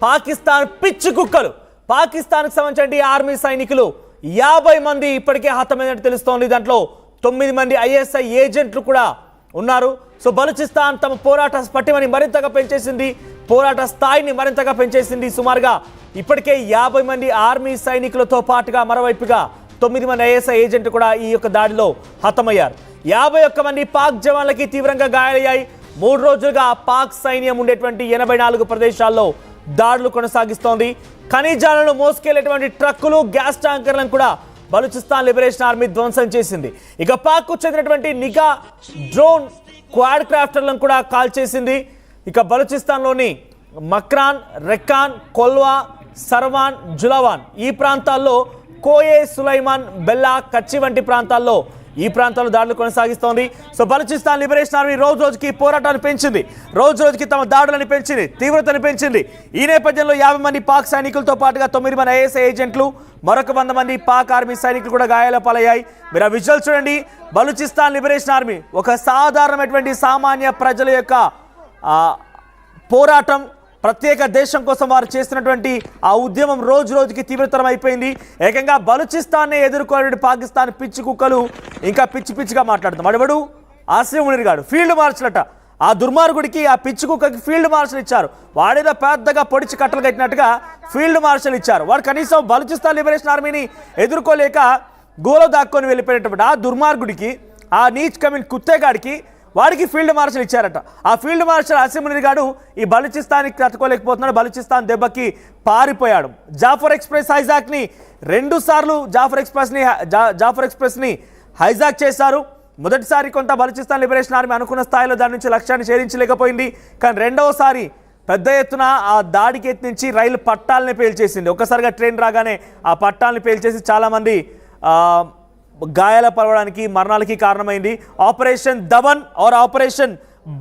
పాకిస్తాన్ పిచ్చి కుక్కలు. పాకిస్తాన్కి సంబంధించిన ఆర్మీ సైనికులు 50 మంది ఇప్పటికే హతమైనట్టు తెలుస్తోంది. దాంట్లో 9 మంది ISI ఏజెంట్లు కూడా ఉన్నారు. సో బలూచిస్తాన్ తమ పోరాట పటిమని మరింతగా పెంచేసింది, పోరాట స్థాయిని మరింతగా పెంచేసింది. సుమారుగా ఇప్పటికే 50 మంది ఆర్మీ సైనికులతో పాటుగా మరోవైపుగా 9 మంది ISI ఏజెంట్లు కూడా ఈ యొక్క దాడిలో హతమయ్యారు. 51 మంది పాక్ జవాన్లకి తీవ్రంగా గాయాలయ్యాయి. 3 రోజులుగా పాక్ సైన్యం ఉండేటువంటి 84 ప్రదేశాల్లో దాడులు కొనసాగిస్తోంది. ఖనిజాలను మోసుకెళ్లేటువంటి ట్రక్కులు, గ్యాస్ ట్యాంకర్లను కూడా బలూచిస్తాన్ లిబరేషన్ ఆర్మీ ధ్వంసం చేసింది. ఇక పాక్కు చెందినటువంటి నిఘా డ్రోన్ క్వాడ్ క్రాఫ్టర్లను కూడా కాల్చేసింది. ఇక బలూచిస్తాన్లోని మక్రాన్, రెక్కాన్, కొల్వా, సర్వాన్, జులవాన్ ఈ ప్రాంతాల్లో, కోయే, సులైమాన్, బెల్లా, కచ్చి వంటి ప్రాంతాల్లో ఈ ప్రాంతాల్లో దాడులు కొనసాగిస్తోంది. సో బలూచిస్తాన్ లిబరేషన్ ఆర్మీ రోజు రోజుకి పోరాటాన్ని పెంచింది, రోజు రోజుకి తమ దాడులను పెంచింది, తీవ్రతను పెంచింది. ఈ నేపథ్యంలో 50 మంది పాక్ సైనికులతో పాటుగా 9 మంది ISI ఏజెంట్లు, మరొక 100 మంది పాక్ ఆర్మీ సైనికులు కూడా గాయాల పాలయ్యాయి. మీరు ఆ విజువల్ చూడండి. బలూచిస్తాన్ లిబరేషన్ ఆర్మీ ఒక సాధారణమైనటువంటి సామాన్య ప్రజల యొక్క పోరాటం, ప్రత్యేక దేశం కోసం వారు చేస్తున్నటువంటి ఆ ఉద్యమం రోజు రోజుకి తీవ్రతరం అయిపోయింది. ఏకంగా బలూచిస్తాన్నే ఎదుర్కొనే పాకిస్తాన్ పిచ్చి కుక్కలు ఇంకా పిచ్చి పిచ్చిగా మాట్లాడుతాం. అడవడు ఆసిఫ్ మునీర్ గారు ఫీల్డ్ మార్షలట. ఆ దుర్మార్గుడికి, ఆ పిచ్చి కుక్కకి ఫీల్డ్ మార్షల్ ఇచ్చారు. వాడేదో పెద్దగా పొడిచి కట్టలు కట్టినట్టుగా ఫీల్డ్ మార్షల్ ఇచ్చారు. వాడు కనీసం బలూచిస్తాన్ లిబరేషన్ ఆర్మీని ఎదుర్కోలేక గోలో దాక్కొని వెళ్ళిపోయినటువంటి ఆ దుర్మార్గుడికి, ఆ నీచ్ కమిన్ కుత్తేగాడికి, వాడికి ఫీల్డ్ మార్షల్ ఇచ్చారట. ఆ ఫీల్డ్ మార్షల్ ఆసిఫ్ మునీర్ గారు ఈ బలూచిస్తాన్కి తట్టుకోలేకపోతున్నాడు. బలూచిస్తాన్ దెబ్బకి పారిపోయాడు. జాఫర్ ఎక్స్ప్రెస్ హైజాక్ని 2 సార్లు జాఫర్ ఎక్స్ప్రెస్ని హైజాక్ చేశారు. మొదటిసారి కొంత బలూచిస్తాన్ లిబరేషన్ ఆర్మీ అనుకున్న స్థాయిలో దాని నుంచి లక్ష్యాన్ని ఛేదించలేకపోయింది. కానీ రెండవసారి పెద్ద ఎత్తున ఆ దాడికి ఎత్తించి రైలు పట్టాలని పేల్చేసింది. ఒక్కసారిగా ట్రైన్ రాగానే ఆ పట్టాలని పేల్చేసి చాలామంది గాయాల పడవడానికి, మరణాలకి కారణమైంది. ఆపరేషన్ దవన్ ఆర్ ఆపరేషన్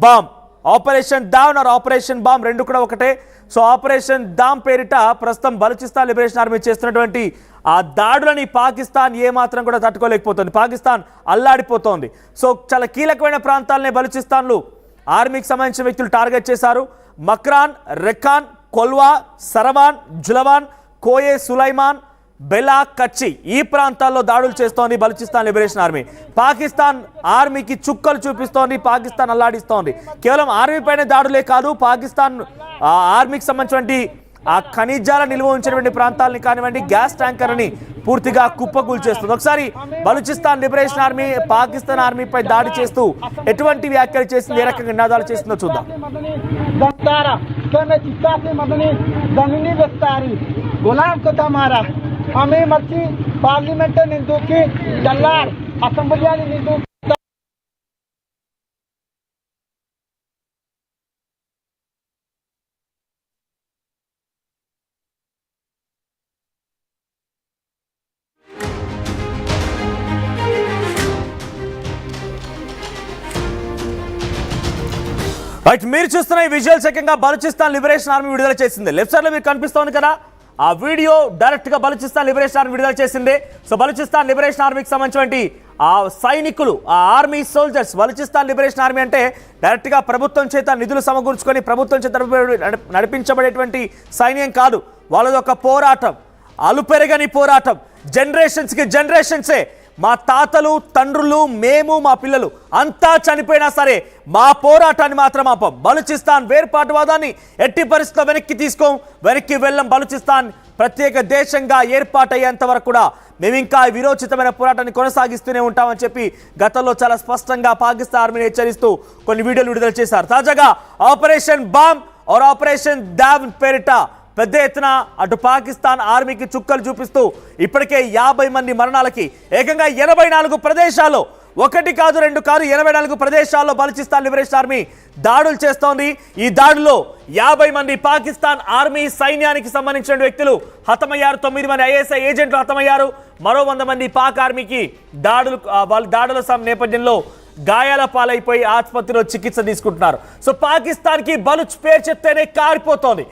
బాంబ్, ఆపరేషన్ దావన్ ఆర్ ఆపరేషన్ బాంబ్ రెండు కూడా ఒకటే. సో ఆపరేషన్ దామ్ పేరిట ప్రస్తుతం బలూచిస్తాన్ లిబరేషన్ ఆర్మీ చేస్తున్నటువంటి ఆ దాడులని పాకిస్తాన్ ఏమాత్రం కూడా తట్టుకోలేకపోతుంది. పాకిస్తాన్ అల్లాడిపోతోంది. సో చాలా కీలకమైన ప్రాంతాలనే బలూచిస్తాన్లు ఆర్మీకి సంబంధించిన వ్యక్తులు టార్గెట్ చేశారు. మక్రాన్, రెక్కాన్, కొల్వా, సరవాన్, జులవాన్, కోయే, సులైమాన్, బెలా, కచ్చి ఈ ప్రాంతాల్లో దాడులు చేస్తోంది బలూచిస్తాన్ లిబరేషన్ ఆర్మీ. పాకిస్తాన్ ఆర్మీకి చుక్కలు చూపిస్తోంది, పాకిస్తాన్ అల్లాడిస్తోంది. కేవలం ఆర్మీ పైన దాడులే కాదు, పాకిస్తాన్ ఆర్మీకి సంబంధించినటువంటి ఆ ఖనిజాల నిల్వ ఉంచినటువంటి ప్రాంతాలని కానివ్వండి, గ్యాస్ ట్యాంకర్ని పూర్తిగా కుప్పకూల్ చేస్తుంది. ఒకసారి బలూచిస్తాన్ లిబరేషన్ ఆర్మీ పాకిస్తాన్ ఆర్మీపై దాడి చేస్తూ ఎటువంటి వ్యాఖ్యలు చేసింది, ఏ రకంగా నినాదాలు చేస్తుందో చూద్దాం. हमें मर्ची पार्लियामेंट निंदू की दल्लार असेंबली निंदू రైట్, మీరు చూస్తున్న ఈ విజువల్స్ ఏకంగా బలూచిస్తాన్ లిబరేషన్ ఆర్మీ విడుదల చేసింది. లెఫ్ట్ సైడ్ లో మీకు కనిపిస్తోంది కదా ఆ వీడియో, డైరెక్ట్ గా బలూచిస్తాన్ లిబరేషన్ ఆర్మీ విడుదల చేసింది. సో బలూచిస్తాన్ లిబరేషన్ ఆర్మీకి సంబంధించినటువంటి ఆ సైనికులు, ఆ army soldiers, Balochistan liberation army అంటే డైరెక్ట్ గా ప్రభుత్వం చేత నిధులు సమకూర్చుకొని ప్రభుత్వం చేత నడిపించబడేటువంటి సైన్యం కాదు. వాళ్ళది ఒక పోరాటం, అలుపెరగని పోరాటం. జనరేషన్స్కి జనరేషన్సే, మా తాతలు, తండ్రులు, మేము, మా పిల్లలు అంతా చనిపోయినా సరే మా పోరాటాన్ని మాత్రం ఆపం. బలూచిస్తాన్ వేర్పాటువాదాన్ని ఎట్టి పరిస్థితుల్లో వెనక్కి వెళ్ళం. బలూచిస్తాన్ ప్రత్యేక దేశంగా ఏర్పాటయ్యేంత వరకు కూడా మేము ఇంకా విరోచితమైన పోరాటాన్ని కొనసాగిస్తూనే ఉంటామని చెప్పి గతంలో చాలా స్పష్టంగా పాకిస్తాన్ ఆర్మీని హెచ్చరిస్తూ కొన్ని వీడియోలు విడుదల చేశారు. తాజాగా ఆపరేషన్ బాంబ్ ఆర్ ఆపరేషన్ దావ్ పేరిట పెద్ద ఎత్తున అటు పాకిస్తాన్ ఆర్మీకి చుక్కలు చూపిస్తూ ఇప్పటికే 50 మంది మరణాలకి, ఏకంగా 84 ప్రదేశాల్లో, 1 కాదు 2 కాదు 84 ప్రదేశాల్లో బలూచిస్తాన్ లిబరేషన్ ఆర్మీ దాడులు చేస్తోంది. ఈ దాడుల్లో 50 మంది పాకిస్తాన్ ఆర్మీ సైన్యానికి సంబంధించిన వ్యక్తులు హతమయ్యారు. 9 మంది ISI ఏజెంట్లు హతమయ్యారు. మరో 100 మంది పాక్ ఆర్మీకి దాడుల నేపథ్యంలో గాయాల పాలైపోయి ఆసుపత్రిలో చికిత్స తీసుకుంటున్నారు. సో పాకిస్తాన్కి బలూచ్ పేరు చెప్తేనే కారిపోతోంది.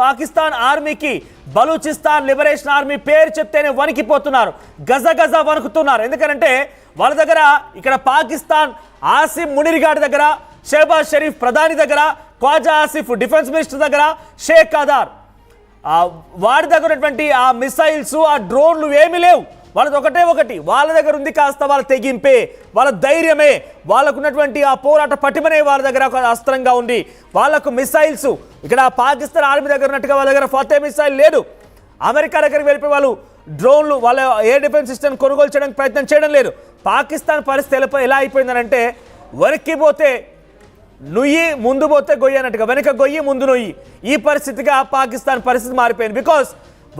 పాకిస్తాన్ ఆర్మీకి బలూచిస్తాన్ లిబరేషన్ ఆర్మీ పేరు చెప్తేనే వణికిపోతున్నారు, గజ గజ వణుకుతున్నారు. ఎందుకంటే వాళ్ళ దగ్గర ఇక్కడ పాకిస్తాన్ ఆసిఫ్ మునీర్ గారి దగ్గర, షెహబాజ్ షరీఫ్ ప్రధాని దగ్గర, ఖ్వాజా ఆసిఫ్ డిఫెన్స్ మినిస్టర్ దగ్గర, షేక్ అదార్ వాడి దగ్గర ఉన్నటువంటి ఆ మిసైల్స్, ఆ డ్రోన్లు ఏమీ లేవు. వాళ్ళది ఒకటి వాళ్ళ దగ్గర ఉంది కాస్త వాళ్ళ తెగింపే, వాళ్ళ ధైర్యమే, వాళ్ళకున్నటువంటి ఆ పోరాట పటిమనే వాళ్ళ దగ్గర ఒక అస్త్రంగా ఉంది. వాళ్ళకు మిసైల్స్ ఇక్కడ పాకిస్తాన్ ఆర్మీ దగ్గర ఉన్నట్టుగా వాళ్ళ దగ్గర ఫతే మిసైల్ లేదు. అమెరికా దగ్గరికి వెళ్ళిపోయి వాళ్ళు డ్రోన్లు, వాళ్ళ ఎయిర్ డిఫెన్స్ సిస్టమ్ కొనుగోలు చేయడానికి ప్రయత్నం చేయడం లేదు. పాకిస్తాన్ పరిస్థితి ఎలా అయిపోయిందనంటే వెనక్కిపోతే నుయ్యి ముందు పోతే గొయ్యి అన్నట్టుగా, వెనక గొయ్యి ముందు నొయ్యి, ఈ పరిస్థితిగా పాకిస్తాన్ పరిస్థితి మారిపోయింది. బికాస్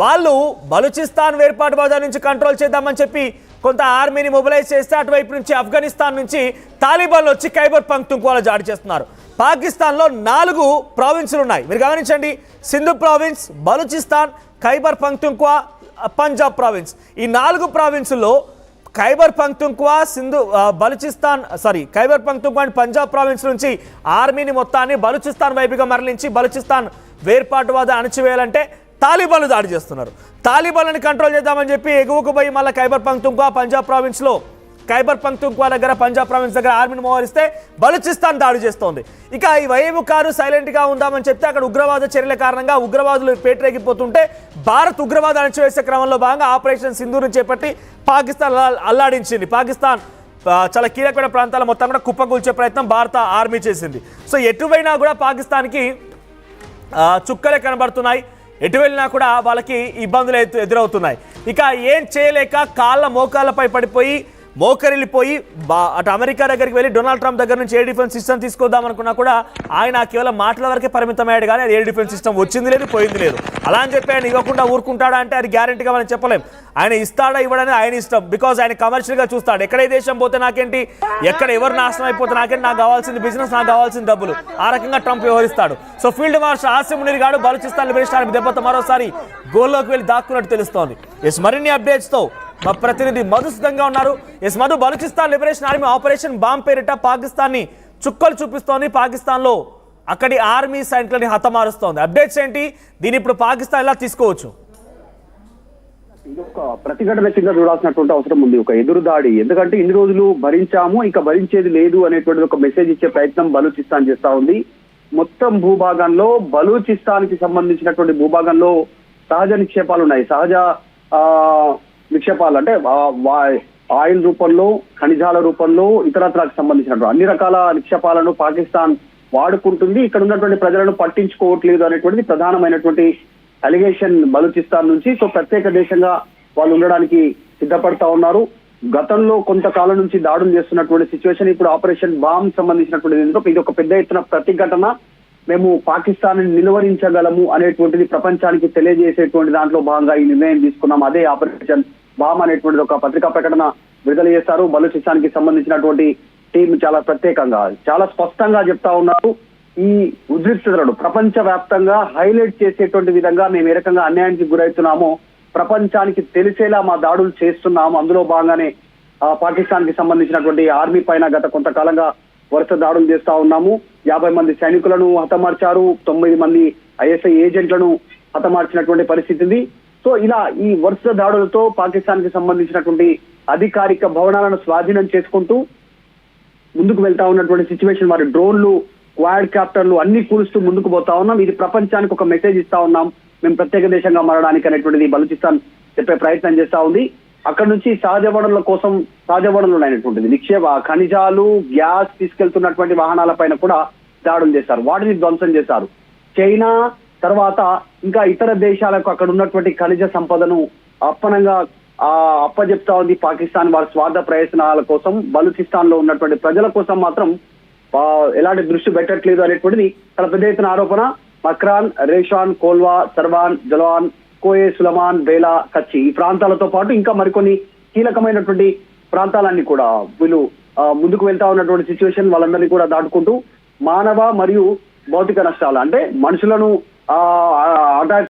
వాళ్ళు బలూచిస్తాన్ వేర్పాటువాదం నుంచి కంట్రోల్ చేద్దామని చెప్పి కొంత ఆర్మీని మొబిలైజ్ చేస్తే అటువైపు నుంచి ఆఫ్ఘనిస్తాన్ నుంచి తాలిబాన్లు వచ్చి ఖైబర్ పఖ్తూన్ఖ్వాలో జారీ చేస్తున్నారు. పాకిస్తాన్లో 4 ప్రావిన్సులు ఉన్నాయి. మీరు గమనించండి, సింధు ప్రావిన్స్, బలూచిస్తాన్, ఖైబర్ పఖ్తూన్ఖ్వా, పంజాబ్ ప్రావిన్స్. ఈ 4 ప్రావిన్సుల్లో ఖైబర్ పఖ్తూన్ఖ్వా, ఖైబర్ పఖ్తూన్ఖ్వా అండ్ పంజాబ్ ప్రావిన్స్ నుంచి ఆర్మీని మొత్తాన్ని బలూచిస్తాన్ వైపుగా మరలించి బలూచిస్తాన్ వేర్పాటువాద అణచివేయాలంటే తాలిబాన్లు దాడి చేస్తున్నారు. తాలిబాన్లను కంట్రోల్ చేద్దామని చెప్పి ఎగువకు పోయి మళ్ళీ ఖైబర్ పఖ్తూన్ఖ్వా పంజాబ్ ప్రావిన్స్లో, ఖైబర్ పఖ్తూన్ఖ్వా దగ్గర పంజాబ్ ప్రావిన్స్ దగ్గర ఆర్మీని మోహరిస్తే బలూచిస్తాన్ దాడి చేస్తోంది. ఇక ఈ వైపు కారు సైలెంట్గా ఉందామని చెప్తే అక్కడ ఉగ్రవాద చర్యల కారణంగా ఉగ్రవాదులు పేటరేగిపోతుంటే భారత్ ఉగ్రవాద అణచివేసే క్రమంలో భాగంగా ఆపరేషన్ సింధూర్ని చేపట్టి పాకిస్తాన్ అల్లాడించింది. పాకిస్తాన్ చాలా కీలకమైన ప్రాంతాల మొత్తం కూడా కుప్పకూల్చే ప్రయత్నం భారత ఆర్మీ చేసింది. సో ఎటువైనా కూడా పాకిస్తాన్కి చుక్కలే కనబడుతున్నాయి. ఎటు వెళ్ళినా కూడా వాళ్ళకి ఇబ్బందులు ఎదురవుతున్నాయి. ఇక ఏం చేయలేక కాళ్ళ మోకాళ్ళపై పడిపోయి మోకరిల్లిపోయి అటు అమెరికా దగ్గరికి వెళ్ళి డొనాల్డ్ ట్రంప్ దగ్గర నుంచి ఎయిర్ డిఫెన్స్ సిస్టమ్ తీసుకొద్దాం అనుకున్నా కూడా ఆయన కేవలం మాటల వరకే పరిమితమయ్యాడు, కానీ అది ఎయిర్ డిఫెన్స్ సిస్టమ్ వచ్చింది లేదు, పోయింది లేదు. అలా అని చెప్పి ఆయన ఇవ్వకుండా ఊరుకుంటాడా అంటే అది గ్యారెంటీగా మనం చెప్పలేం. ఆయన ఇస్తాడా ఇవ్వడని ఆయన ఇష్టం. బికాజ్ ఆయన కమర్షియల్గా చూస్తాడు. ఎక్కడ దేశం పోతే నాకేంటి, ఎక్కడ ఎవరు నాశనం అయిపోతే నాకేంటి, నాకు కావాల్సింది బిజినెస్, నాకు కావాల్సింది డబ్బులు. ఆ రకంగా ట్రంప్ వ్యవహరిస్తాడు. So field marshal Asim Munir garu Balochistan liberation army దెబ్బతో మరోసారి గోల్లోకి వెళ్ళి దాక్కున్నట్టు తెలుస్తోంది. మరిన్ని అప్డేట్స్తో మా ప్రతినిధి మధు సిద్ధంగా ఉన్నారు. Madhu, Balochistan liberation army operation bomb పేరిట పాకిస్తాన్ని చుక్కలు చూపిస్తోంది. పాకిస్తాన్లో అక్కడి ఆర్మీ సైనికులని హతమారుస్తోంది. అప్డేట్స్ ఏంటి, దీని ఇప్పుడు పాకిస్తాన్ ఎలా తీసుకోవచ్చు? ఇది ఒక ప్రతిఘటన కింద చూడాల్సినటువంటి అవసరం ఉంది, ఒక ఎదురు దాడి. ఎందుకంటే ఇన్ని రోజులు భరించాము, ఇక భరించేది లేదు అనేటువంటి ఒక మెసేజ్ ఇచ్చే ప్రయత్నం బలూచిస్తాన్ చేస్తా ఉంది. మొత్తం భూభాగంలో బలూచిస్తాన్ కి సంబంధించినటువంటి భూభాగంలో సహజ నిక్షేపాలు ఉన్నాయి. సహజ నిక్షేపాలు అంటే ఆయిల్ రూపంలో, ఖనిజాల రూపంలో, ఇతరత్రకు సంబంధించినటువంటి అన్ని రకాల నిక్షేపాలను పాకిస్తాన్ వాడుకుంటుంది. ఇక్కడ ఉన్నటువంటి ప్రజలను పట్టించుకోవట్లేదు అనేటువంటిది ప్రధానమైనటువంటి అలిగేషన్ బలూచిస్తాన్ నుంచి. సో ప్రత్యేక దేశంగా వాళ్ళు ఉండడానికి సిద్ధపడతా ఉన్నారు. గతంలో కొంతకాలం నుంచి దాడులు చేస్తున్నటువంటి సిచ్యువేషన్ ఇప్పుడు ఆపరేషన్ బాంబ్ సంబంధించినటువంటి దీంతో ఇది ఒక పెద్ద ఎత్తున ప్రతిఘటన. మేము పాకిస్తాన్ నిలువరించగలము అనేటువంటిది ప్రపంచానికి తెలియజేసేటువంటి దాంట్లో భాగంగా ఈ నిర్ణయం తీసుకున్నాం. అదే ఆపరేషన్ బాంబ్ అనేటువంటిది ఒక పత్రికా ప్రకటన విడుదల చేస్తారు. బలూచిస్తాన్ కి సంబంధించినటువంటి టీం చాలా ప్రత్యేకంగా, చాలా స్పష్టంగా చెప్తా ఉన్నారు. ఈ ఉద్రిక్తతలను ప్రపంచ వ్యాప్తంగా హైలైట్ చేసేటువంటి విధంగా మేము ఏ రకంగా అన్యాయానికి గురవుతున్నామో ప్రపంచానికి తెలిసేలా మా దాడులు చేస్తున్నాము. అందులో భాగంగానే పాకిస్తాన్ కి సంబంధించినటువంటి ఆర్మీ పైన గత కొంతకాలంగా వరుస దాడులు చేస్తా ఉన్నాము. 50 మంది సైనికులను హతమార్చారు, 9 మంది ఐఎస్ఐ ఏజెంట్లను హతమార్చినటువంటి పరిస్థితి. సో ఇలా ఈ వరుస దాడులతో పాకిస్తాన్ కి సంబంధించినటువంటి అధికారిక భవనాలను స్వాధీనం చేసుకుంటూ ముందుకు వెళ్తా ఉన్నటువంటి సిచ్యువేషన్. వారి డ్రోన్లు, క్వాడ్ క్యాప్టర్లు అన్ని కూలుస్తూ ముందుకు పోతా ఉన్నాం. ఇది ప్రపంచానికి ఒక మెసేజ్ ఇస్తా ఉన్నాం, మేము ప్రత్యేక దేశంగా మారడానికి అనేటువంటిది బలూచిస్తాన్ చెప్పే ప్రయత్నం చేస్తా ఉంది. అక్కడ నుంచి సహజ వనరుల కోసం, సహజ వనరులు అయినటువంటిది నిక్షేప ఖనిజాలు, గ్యాస్ తీసుకెళ్తున్నటువంటి వాహనాల పైన కూడా దాడులు చేశారు, వాటిని ధ్వంసం చేశారు. చైనా తర్వాత ఇంకా ఇతర దేశాలకు అక్కడ ఉన్నటువంటి ఖనిజ సంపదను అప్పనంగా అప్పజెప్తా ఉంది పాకిస్తాన్ వారి స్వార్థ ప్రయత్నాల కోసం. బలూచిస్తాన్ లో ఉన్నటువంటి ప్రజల కోసం మాత్రం ఎలాంటి దృష్టి పెట్టట్లేదు అనేటువంటిది చాలా పెద్ద ఎత్తున ఆరోపణ. మక్రాన్, రేషాన్, కోల్వా, సర్వాన్, జలాన్, కోయే, సులమాన్, బేలా, కచ్చి ఈ ప్రాంతాలతో పాటు ఇంకా మరికొన్ని కీలకమైనటువంటి ప్రాంతాలన్నీ కూడా వీళ్ళు ముందుకు వెళ్తా ఉన్నటువంటి సిచ్యువేషన్. వాళ్ళందరినీ కూడా దాటుకుంటూ మానవ మరియు భౌతిక నష్టాలు అంటే మనుషులను అటాక్